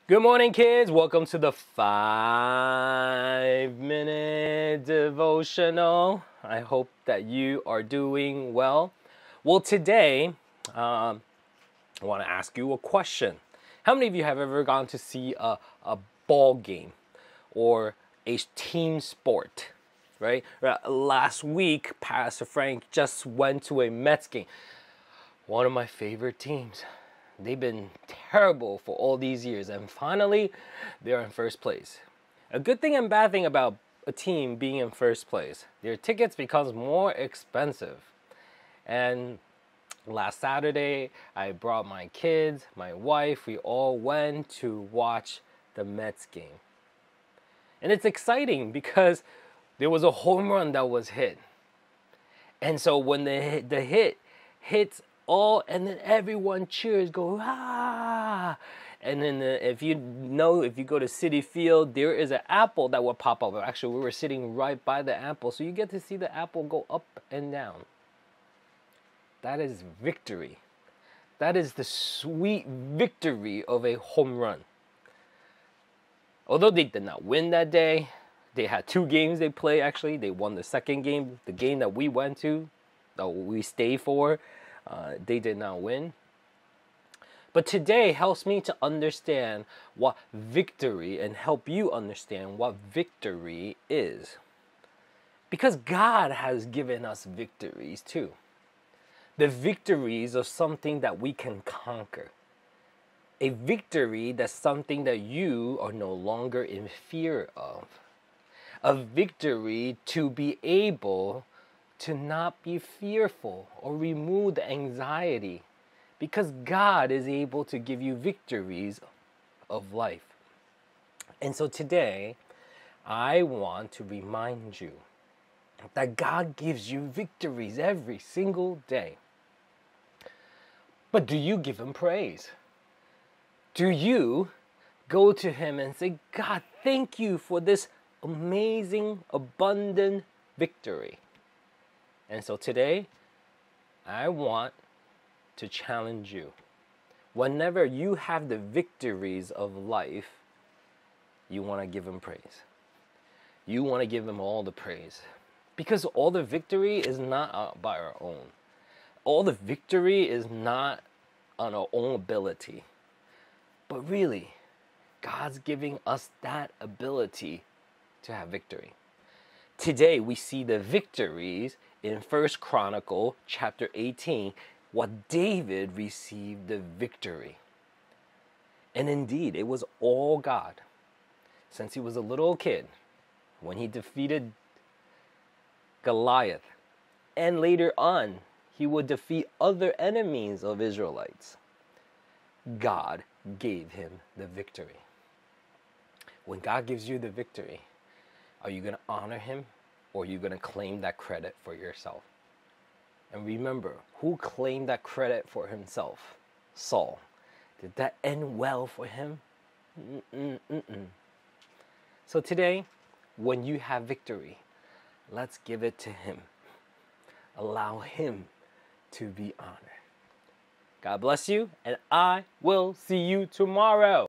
Good morning, kids. Welcome to the 5-minute devotional. I hope that you are doing well. Well, today, I want to ask you a question. How many of you have ever gone to see a ball game or a team sport, right? Last week, Pastor Frank just went to a Mets game. One of my favorite teams. They've been terrible for all these years, and finally, they're in first place. A good thing and bad thing about a team being in first place, their tickets becomes more expensive. And last Saturday, I brought my kids, my wife, we all went to watch the Mets game. And it's exciting because there was a home run that was hit. And so when the hit hits and then everyone cheers, go, ah! And then if you go to Citi Field, there is an apple that will pop up. Actually, we were sitting right by the apple, so you get to see the apple go up and down. That is victory. That is the sweet victory of a home run. Although they did not win that day, they had 2 games they played, actually. They won the second game, the game that we went to, that we stayed for. They did not win. But today helps me to understand what victory and help you understand what victory is. Because God has given us victories too. The victories of something that we can conquer. A victory that's something that you are no longer in fear of. A victory to be able to not be fearful or remove the anxiety, because God is able to give you victories of life. And so today, I want to remind you that God gives you victories every single day. But do you give Him praise? Do you go to Him and say, God, thank you for this amazing, abundant victory? And so today, I want to challenge you. Whenever you have the victories of life, you want to give Him praise. You want to give Him all the praise. Because all the victory is not by our own. All the victory is not on our own ability. But really, God's giving us that ability to have victory. Today, we see the victories in 1 Chronicles chapter 18, what David received the victory. And indeed, it was all God. Since he was a little kid, when he defeated Goliath, and later on, he would defeat other enemies of Israelites, God gave him the victory. When God gives you the victory, are you going to honor Him, or are you going to claim that credit for yourself? And remember, who claimed that credit for himself? Saul. Did that end well for him? So today, when you have victory, let's give it to Him. Allow Him to be honored. God bless you, and I will see you tomorrow.